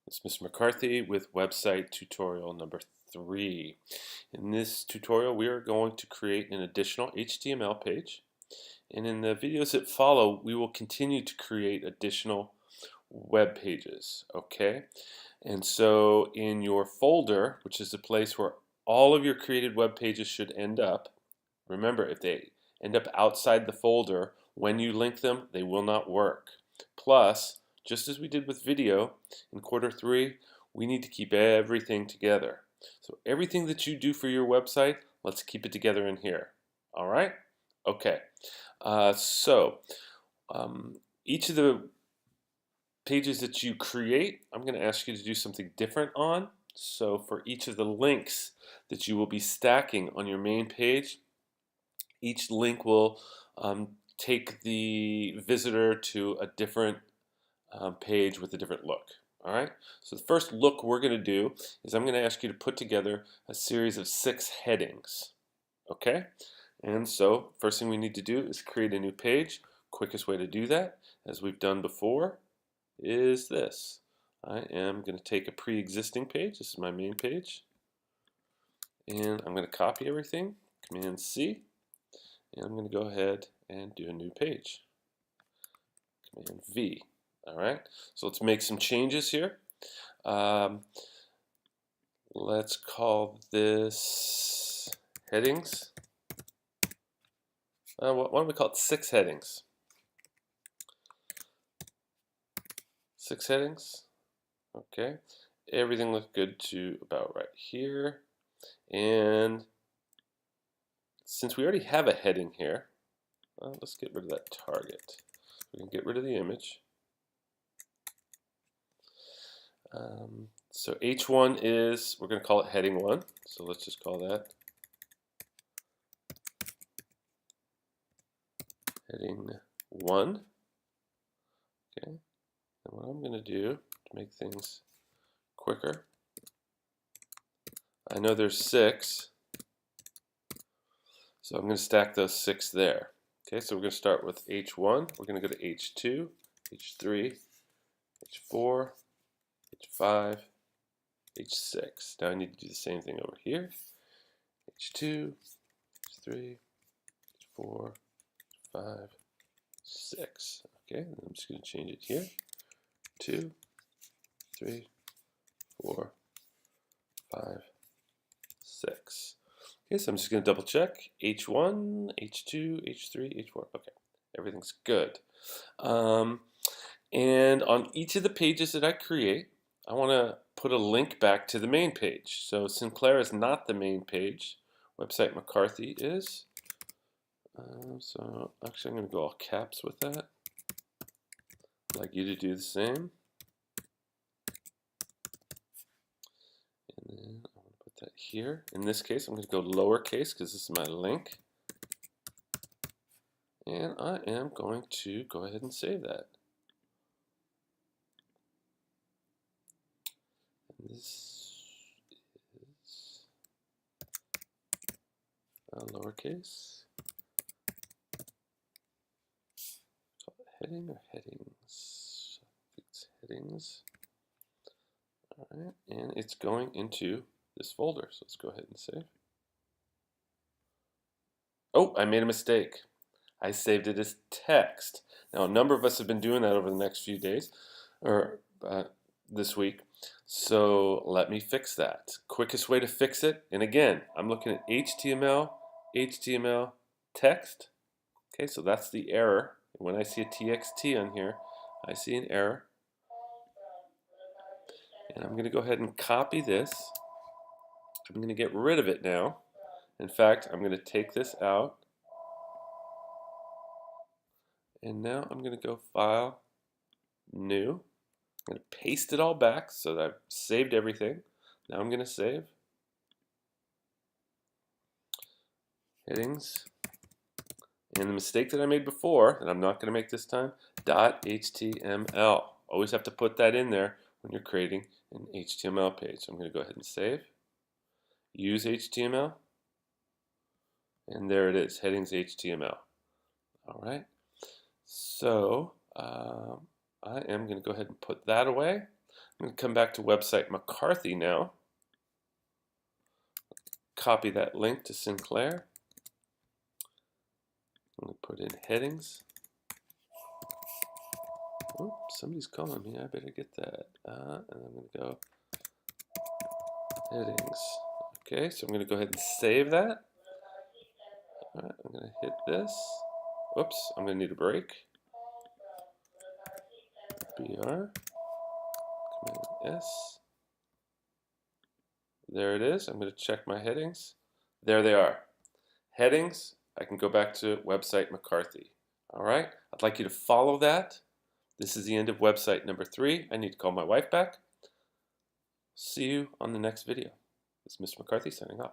It's Mr. McCarthy with website tutorial number 3. In this tutorial, we are going to create an additional HTML page. And in the videos that follow, we will continue to create additional web pages. Okay? And so in your folder, which is the place where all of your created web pages should end up, remember, if they end up outside the folder, when you link them, they will not work. Plus, just as we did with video in quarter 3, we need to keep everything together. So everything that you do for your website, let's keep it together in here. All right? Okay. Each of the pages that you create, I'm going to ask you to do something different on. So for each of the links that you will be stacking on your main page, each link will take the visitor to a different page with a different look. All right. So the first look we're going to do is I'm going to ask you to put together a series of 6 headings. Okay. And so first thing we need to do is create a new page. Quickest way to do that, as we've done before, is this. I am going to take a pre-existing page. This is my main page. And I'm going to copy everything. Command C. And I'm going to go ahead and do a new page. Command V. Alright, so let's make some changes here. Let's call this headings. Why don't we call it 6 headings? 6 headings. Okay, everything looks good to about right here. And since we already have a heading here, let's get rid of that target. We can get rid of the image. So H1 is, we're going to call it heading 1. So let's just call that heading 1. Okay. And what I'm going to do to make things quicker, I know there's 6, so I'm going to stack those 6 there. Okay, so we're going to start with H1. We're going to go to H2, H3, H4, H5, H6. Now I need to do the same thing over here. H2, H3, H4, H5, 6. Okay, and I'm just going to change it here. 2, 3, 4, 5, 6. Okay, so I'm just going to double check. H1, H2, H3, H4. Okay, everything's good. And on each of the pages that I create, I want to put a link back to the main page. So Sinclair is not the main page. Website McCarthy is. So actually I'm going to go all caps with that. I'd like you to do the same. And then I'm going to put that here. In this case, I'm going to go lowercase because this is my link. And I am going to go ahead and save that. And this is lowercase. Heading or headings? I think it's headings. Alright, and it's going into this folder, so let's go ahead and save. Oh, I made a mistake. I saved it as text. Now, a number of us have been doing that over the next few days, or this week, so let me fix that. Quickest way to fix it, and again, I'm looking at HTML, HTML, text. Okay, so that's the error. When I see a TXT on here, I see an error. And I'm going to go ahead and copy this. I'm going to get rid of it now. In fact, I'm going to take this out. And now I'm going to go File, New. I'm going to paste it all back so that I've saved everything. Now I'm going to save. Headings. And the mistake that I made before, and I'm not going to make this time, .html. Always have to put that in there when you're creating an HTML page. So I'm going to go ahead and save. Use HTML. And there it is, headings HTML. All right. So I am going to go ahead and put that away. I'm going to come back to website McCarthy now. Copy that link to Sinclair. I'm going to put in headings. Oops, somebody's calling me. I better get that. And I'm going to go headings. Okay, so I'm going to go ahead and save that. All right, I'm going to hit this. Whoops, I'm going to need a break. BR, Command S. There it is. I'm going to check my headings. There they are. Headings, I can go back to website McCarthy. All right, I'd like you to follow that. This is the end of website number 3. I need to call my wife back. See you on the next video. This is Mr. McCarthy signing off.